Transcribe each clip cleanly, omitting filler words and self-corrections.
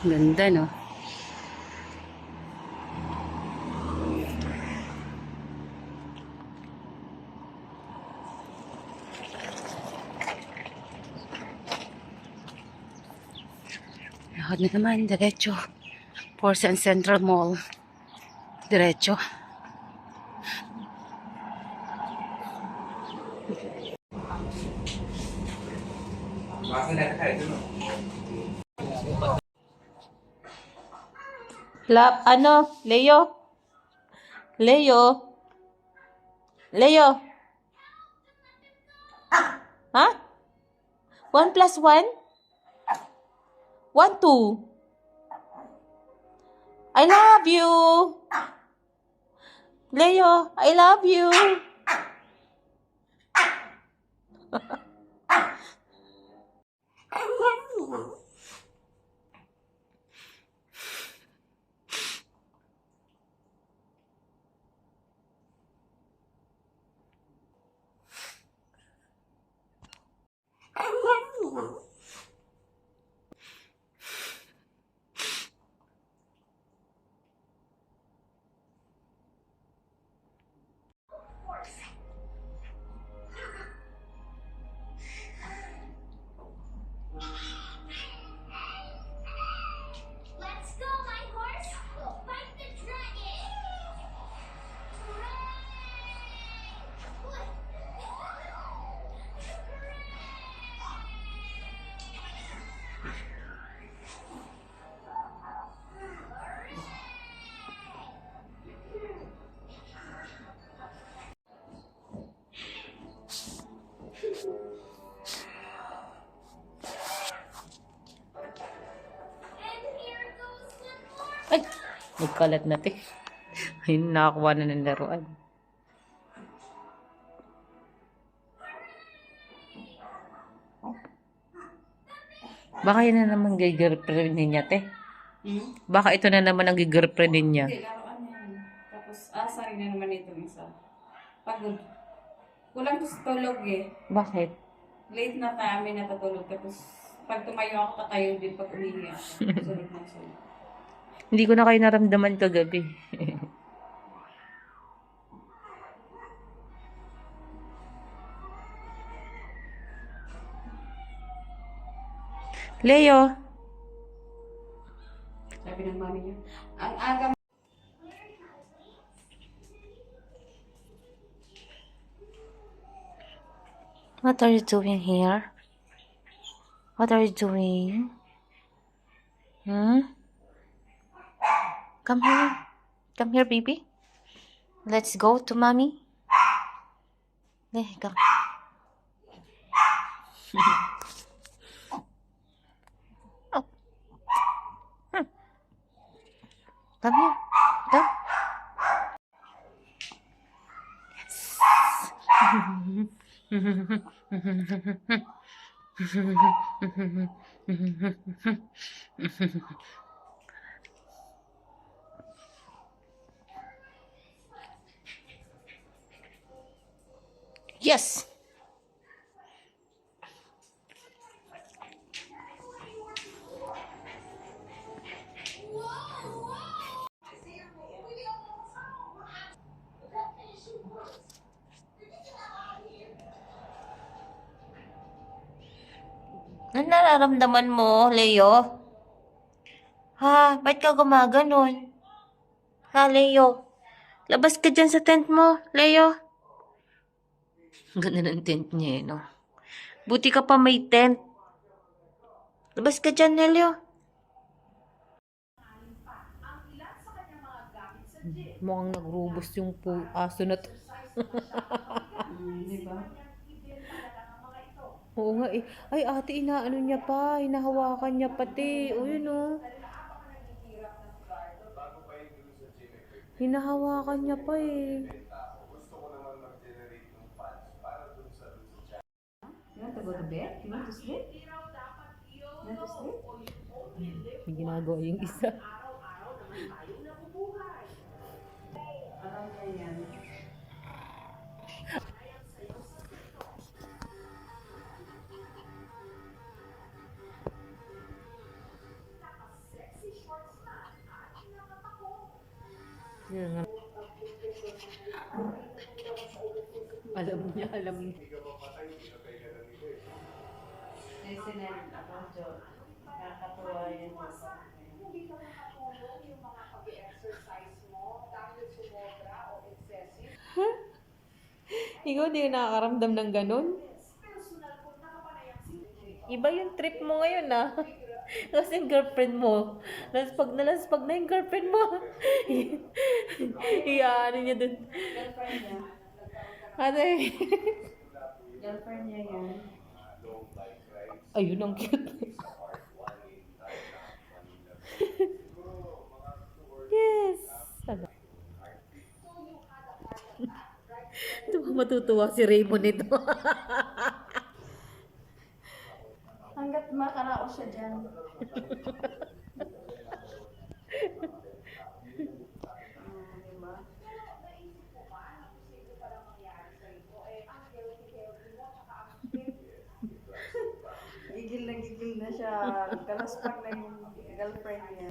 Ganda, no? Lakad na naman, diretso. Porcelain Central Mall. Diretso. Ano? Leo? Leo? Leo? Ha? 1 plus 1? 1, 2. I love you. Leo, I love you. Let's go, my horse! We'll fight the dragon! And here goes one more! Ay, nagkalat na te. Ayun, nakakuha na ng laruan. Baka yun na naman girlfriend niya, te. Baka ito na naman ang girlfriend niya. Hindi, laruan na yun. Tapos, asari na naman itong isa. Pagod. Kulang to sa tulog eh. Bakit? Late na kami natutulog. Tapos, pag tumayo ako, tatayo din pag umihi ako. Sulit na sulit. Hindi ko na kayo naramdaman kagabi. Leo. Sabi ng mami niya, ang aga What are you doing here? What are you doing? Come here. Come here, baby. Let's go to mommy. Come. Oh. Come here. Come. Yes. Ano nararamdaman mo, Leo? Ha? Ba't ka gumaganon? Ha, Leo? Labas ka dyan sa tent mo, Leo. Ganda ng tent niya, no? Buti ka pa may tent. Labas ka dyan, Leo. Mukhang nagrubos yung aso na to. di ba? Oo nga eh. Ay, ate, inaano niya pa. Hinahawakan niya pati. O, yun o. Hinahawakan niya pa eh. You want to go to bed? You want to sleep? You want to sleep? May ginagawa yung isa. Alam niya yan. Yan nga. Alam niya, alam niya. Sinend ako, Jo. Nakakatuwa yun. Ikaw di nakakaramdam ng ganun? Iba yung trip mo ngayon ah. Kasi yung girlfriend mo. Laspag na yung girlfriend mo. Ano niya dun. Girlfriend niya. Ate. Girlfriend niya yan. Ayun ang cute. Yes. Ano? Ito ba matutuwa si Raymond nito? Hanggat makaraos siya dyan. Diba? Gigil na siya. Kalaspag na yung girlfriend niya.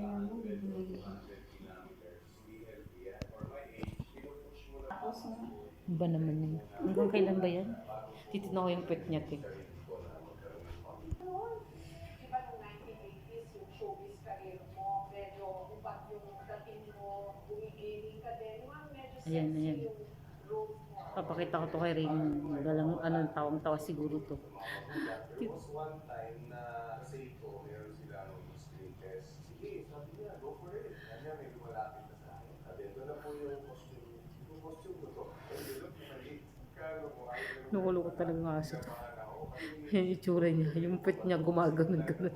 Tapos na. Ba naman yun? Hanggang kailan ba yan? Titignan ko yung pet niya, te. Ayan, ayan. Papakita ko to kay Raymond. Galang, tawang-tawa siguro to. One time na Seiko, meron silang screen test. Sige, sabi niya, go for it. Kanya may lumalapit na sa akin. Sabi, ito na po yung costume. Yung costume ko to. Ay, look, mali. Kano mo, ayaw na Nakulukot talaga ng aso to. Yung itsura niya, yung pet niya gumagano'n-ganon.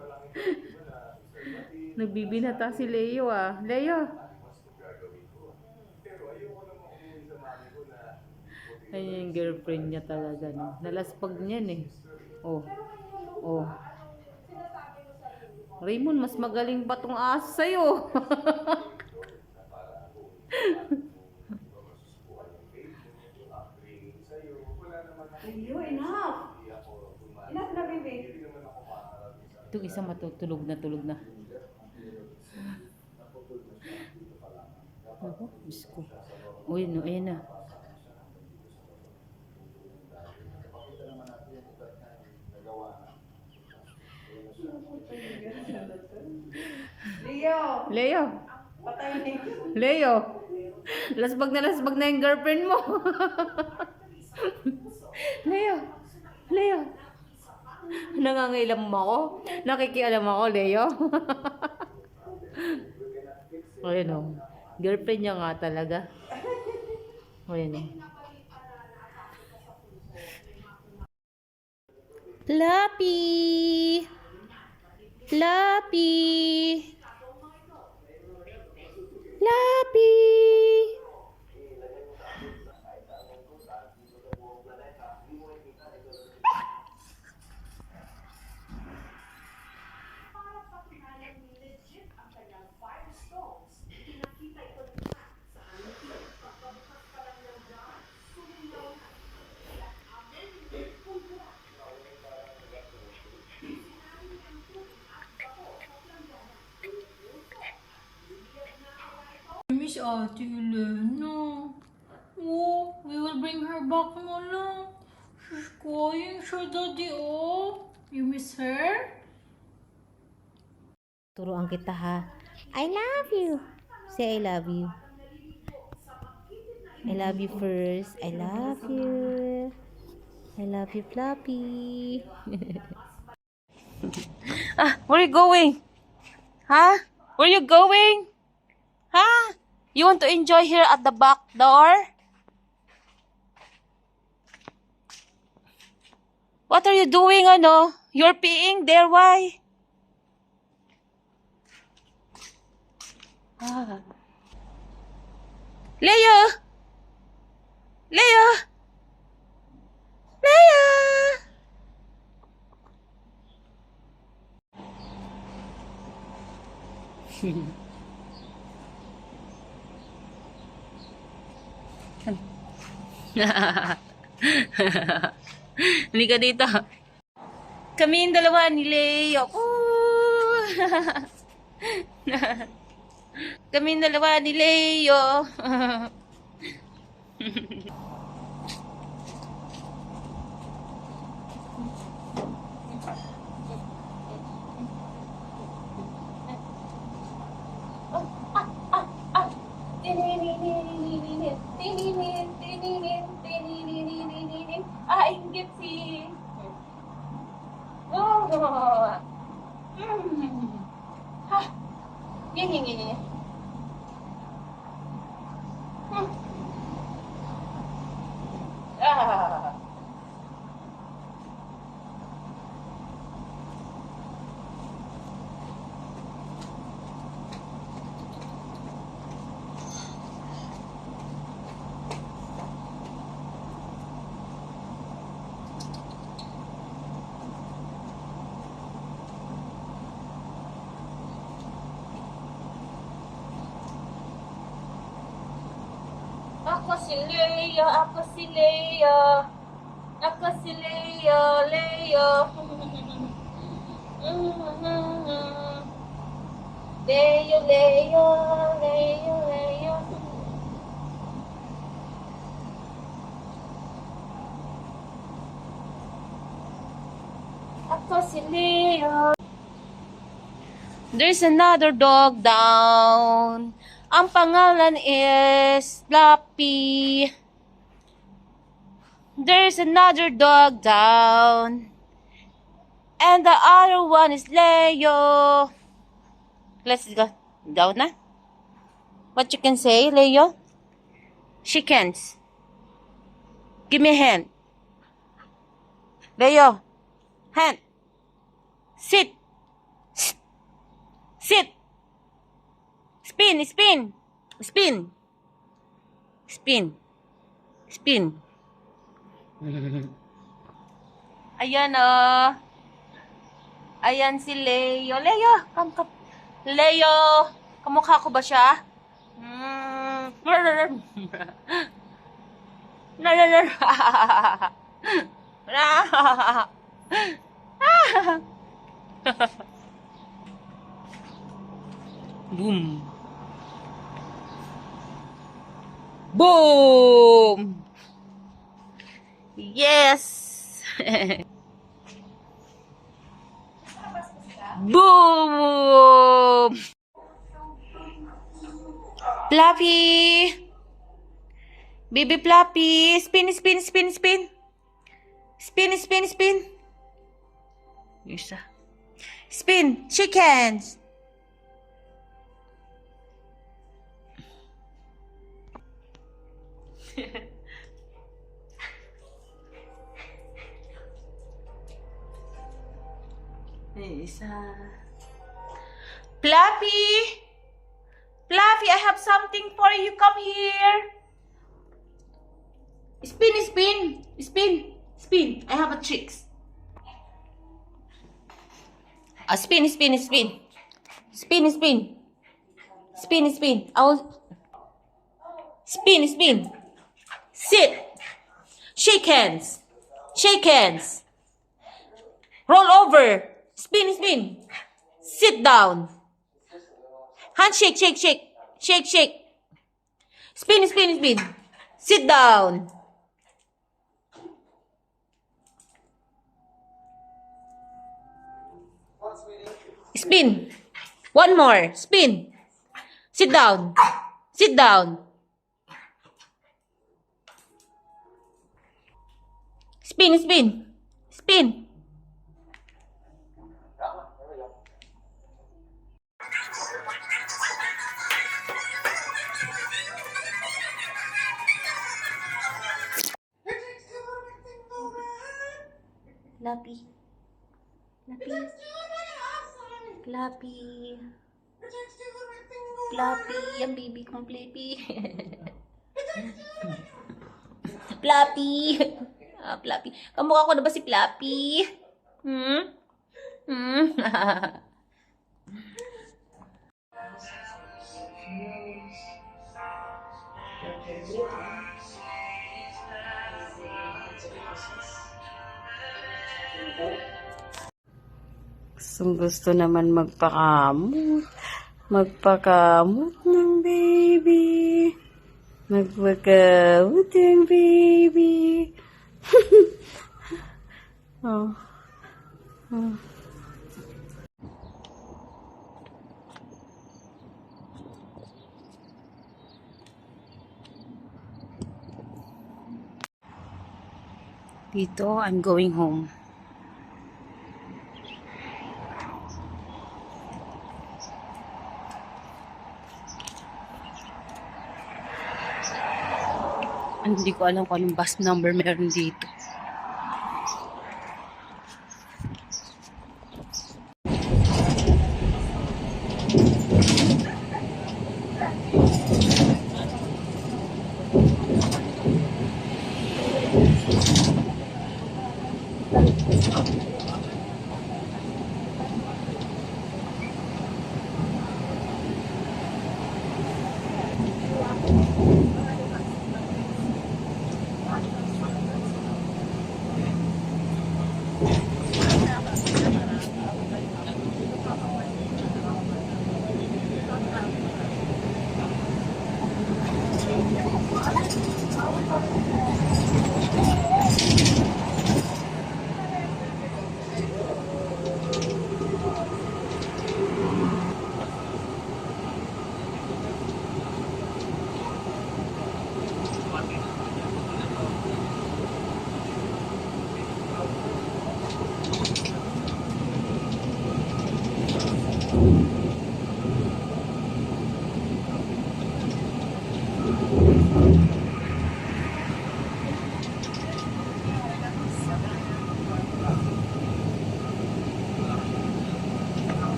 Nagbibinata si Leo ah. Leo! Ayun yung girlfriend niya talaga. No? Nalaspag niyan eh. Oh. Oh. Raymond, mas magaling ba tong aso sa'yo? Leo, enough! Enough na, baby. Itong isa matutulog na tulog na. Ako, Diyos ko. Uy, no, ayun na. Leo! Leo! Patay na. Leo! Lasbag na yung girlfriend mo. Leo! Leo! Nangangailam mo ako? Nakikialam ako, Leo? Ayun o. Girlfriend niya nga talaga. Ayun o. Fluffy! Fluffy! Fluffy! Miss Ate Elena. Oh, we will bring her back mo lang. She's crying siya, Daddy. Oh, you miss her? Turuan kita ha. I love you. Say I love you. I love you first. I love you. I love you, Fluffy. Where are you going? Huh? Where are you going? Huh? You want to enjoy here at the back door? What are you doing, ano? You're peeing there, why? Ah. Leo! Leo! Leo! Hindi ka dito. Kami yung dalawa ni Leo. Kami dalawa ni Leo. Ay, Gipsy. Oh. Ha. Yan. Ah. Ako si Leo, ako si Leo. Ako si Leo, Leo. Leo, Leo, Leo, Leo. Ako si Leo. There's another dog down. Ang pangalan is Fluffy. There's another dog down. And the other one is Leo. Let's go. Down na? What you can say, Leo? Chickens. Give me a hand. Leo. Hand. Sit. Sit. Spin. Ayan Ayan si Leo. Leo, come. Leo, kamukha ko ba siya? Boom. Boom! Yes! Boom! Fluffy! Baby Fluffy! Spin! Isa. Spin! Chickens! Isa. Fluffy, I have something for you. Come here. Spin. I have a tricks. Spin. I will spin. Sit. Shake hands. Roll over. Spin. Sit down. Handshake. Shake. Spin. Sit down. Spin. One more. Spin. Sit down. Spin. Fluffy, ang baby kong Fluffy. Fluffy. Fluffy. Kamukha ko na ba si Fluffy? Gusto naman magpakamot. Magpakamot ng baby. Magpakamot ng baby. Oh. Oh. Dito, I'm going home. Hindi ko alam kung anong bus number meron dito.